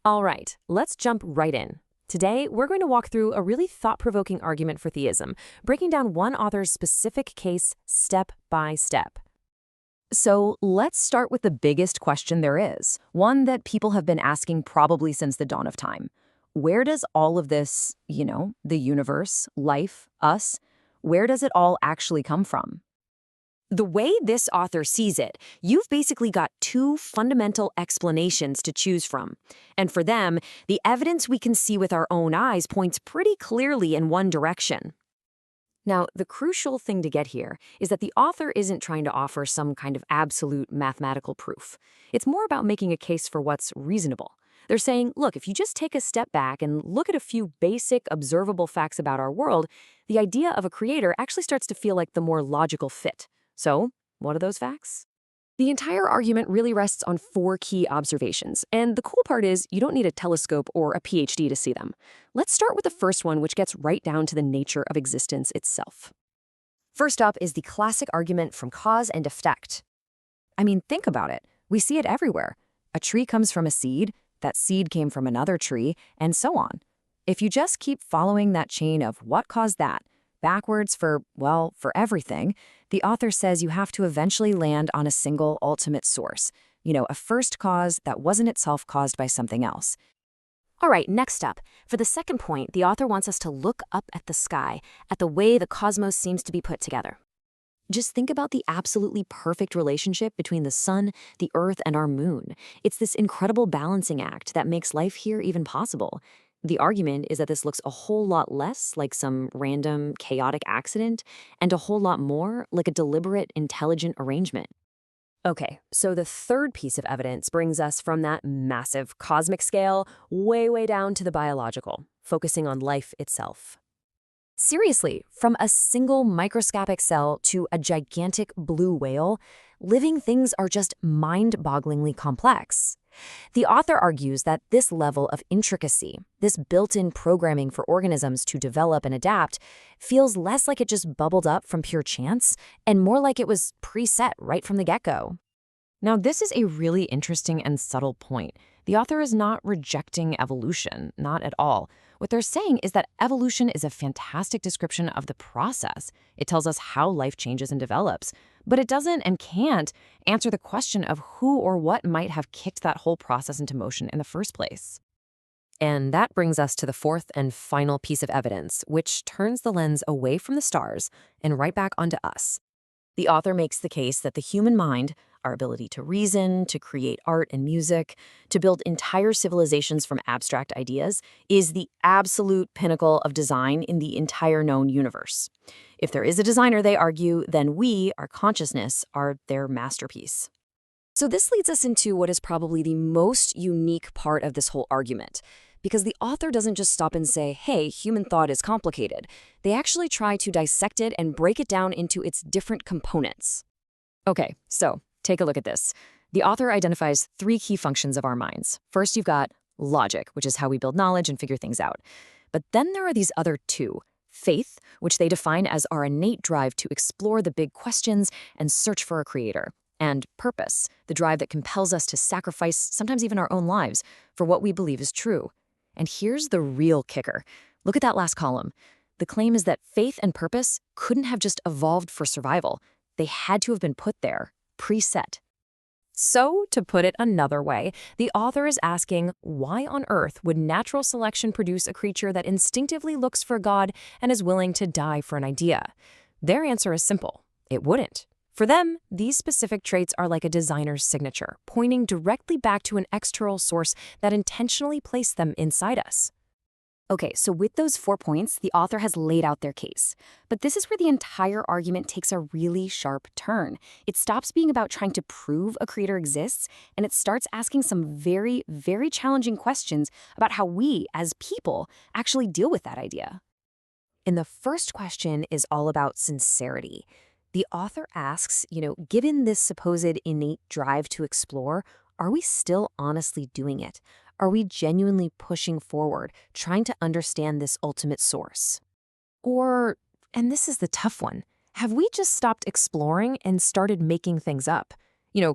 All right, let's jump right in. Today, we're going to walk through a really thought-provoking argument for theism, breaking down one author's specific case step by step. So let's start with the biggest question there is, one that people have been asking probably since the dawn of time. Where does all of this, the universe, life, us, where does it all actually come from? The way this author sees it, you've basically got two fundamental explanations to choose from. And for them, the evidence we can see with our own eyes points pretty clearly in one direction. Now, the crucial thing to get here is that the author isn't trying to offer some kind of absolute mathematical proof. It's more about making a case for what's reasonable. They're saying, look, if you just take a step back and look at a few basic, observable facts about our world, the idea of a creator actually starts to feel like the more logical fit. So, what are those facts? The entire argument really rests on four key observations, and the cool part is you don't need a telescope or a PhD to see them. Let's start with the first one, which gets right down to the nature of existence itself. First up is the classic argument from cause and effect. I mean, think about it. We see it everywhere. A tree comes from a seed, that seed came from another tree, and so on. If you just keep following that chain of what caused that, backwards for everything, the author says you have to eventually land on a single ultimate source, a first cause that wasn't itself caused by something else. All right, next up, for the second point, the author wants us to look up at the sky, at the way the cosmos seems to be put together. Just think about the absolutely perfect relationship between the sun, the earth, and our moon. It's this incredible balancing act that makes life here even possible. The argument is that this looks a whole lot less like some random, chaotic accident, and a whole lot more like a deliberate, intelligent arrangement. Okay, so the third piece of evidence brings us from that massive cosmic scale way down to the biological, focusing on life itself. Seriously, from a single microscopic cell to a gigantic blue whale, living things are just mind-bogglingly complex. The author argues that this level of intricacy, this built-in programming for organisms to develop and adapt, feels less like it just bubbled up from pure chance and more like it was preset right from the get-go. Now, this is a really interesting and subtle point. The author is not rejecting evolution, not at all. What they're saying is that evolution is a fantastic description of the process. It tells us how life changes and develops. But it doesn't and can't answer the question of who or what might have kicked that whole process into motion in the first place. And that brings us to the fourth and final piece of evidence, which turns the lens away from the stars and right back onto us. The author makes the case that the human mind, our ability to reason, to create art and music, to build entire civilizations from abstract ideas, is the absolute pinnacle of design in the entire known universe. If there is a designer, they argue, then we, our consciousness, are their masterpiece. So this leads us into what is probably the most unique part of this whole argument, because the author doesn't just stop and say, hey, human thought is complicated. They actually try to dissect it and break it down into its different components. Okay, so take a look at this. The author identifies three key functions of our minds. First, you've got logic, which is how we build knowledge and figure things out. But then there are these other two. Faith, which they define as our innate drive to explore the big questions and search for a creator. And purpose, the drive that compels us to sacrifice, sometimes even our own lives, for what we believe is true. And here's the real kicker. Look at that last column. The claim is that faith and purpose couldn't have just evolved for survival. They had to have been put there, preset. So, to put it another way, the author is asking, why on earth would natural selection produce a creature that instinctively looks for God and is willing to die for an idea? Their answer is simple. It wouldn't. For them, these specific traits are like a designer's signature, pointing directly back to an external source that intentionally placed them inside us. Okay, so with those 4 points, the author has laid out their case. But this is where the entire argument takes a really sharp turn. It stops being about trying to prove a creator exists, and it starts asking some very challenging questions about how we, as people, actually deal with that idea. And the first question is all about sincerity. The author asks, given this supposed innate drive to explore, are we still honestly doing it? Are we genuinely pushing forward, trying to understand this ultimate source? Or, and this is the tough one, have we just stopped exploring and started making things up?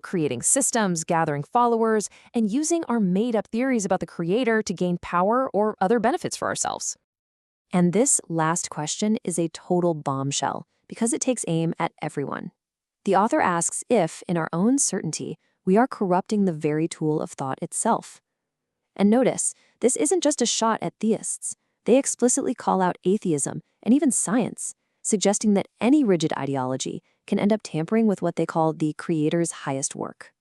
Creating systems, gathering followers, and using our made-up theories about the creator to gain power or other benefits for ourselves. And this last question is a total bombshell because it takes aim at everyone. The author asks if, in our own certainty, we are corrupting the very tool of thought itself. And notice, this isn't just a shot at theists. They explicitly call out atheism and even science, suggesting that any rigid ideology can end up tampering with what they call the creator's highest work.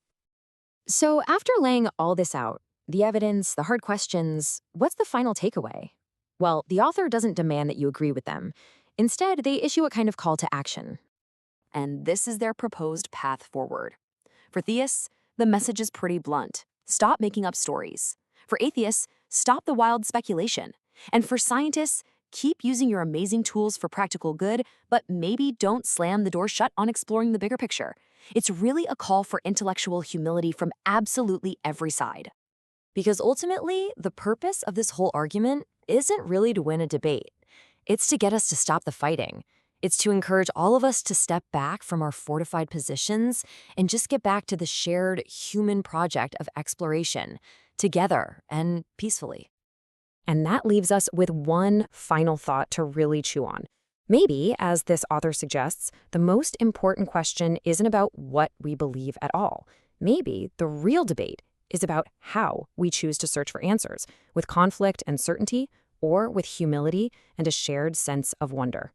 So after laying all this out, the evidence, the hard questions, what's the final takeaway? Well, the author doesn't demand that you agree with them. Instead, they issue a kind of call to action. And this is their proposed path forward. For theists, the message is pretty blunt. Stop making up stories. For atheists, stop the wild speculation. And for scientists, keep using your amazing tools for practical good, but maybe don't slam the door shut on exploring the bigger picture. It's really a call for intellectual humility from absolutely every side. Because ultimately, the purpose of this whole argument isn't really to win a debate. It's to get us to stop the fighting. It's to encourage all of us to step back from our fortified positions and just get back to the shared human project of exploration, together and peacefully. And that leaves us with one final thought to really chew on. Maybe, as this author suggests, the most important question isn't about what we believe at all. Maybe the real debate is about how we choose to search for answers, with conflict and certainty, or with humility and a shared sense of wonder.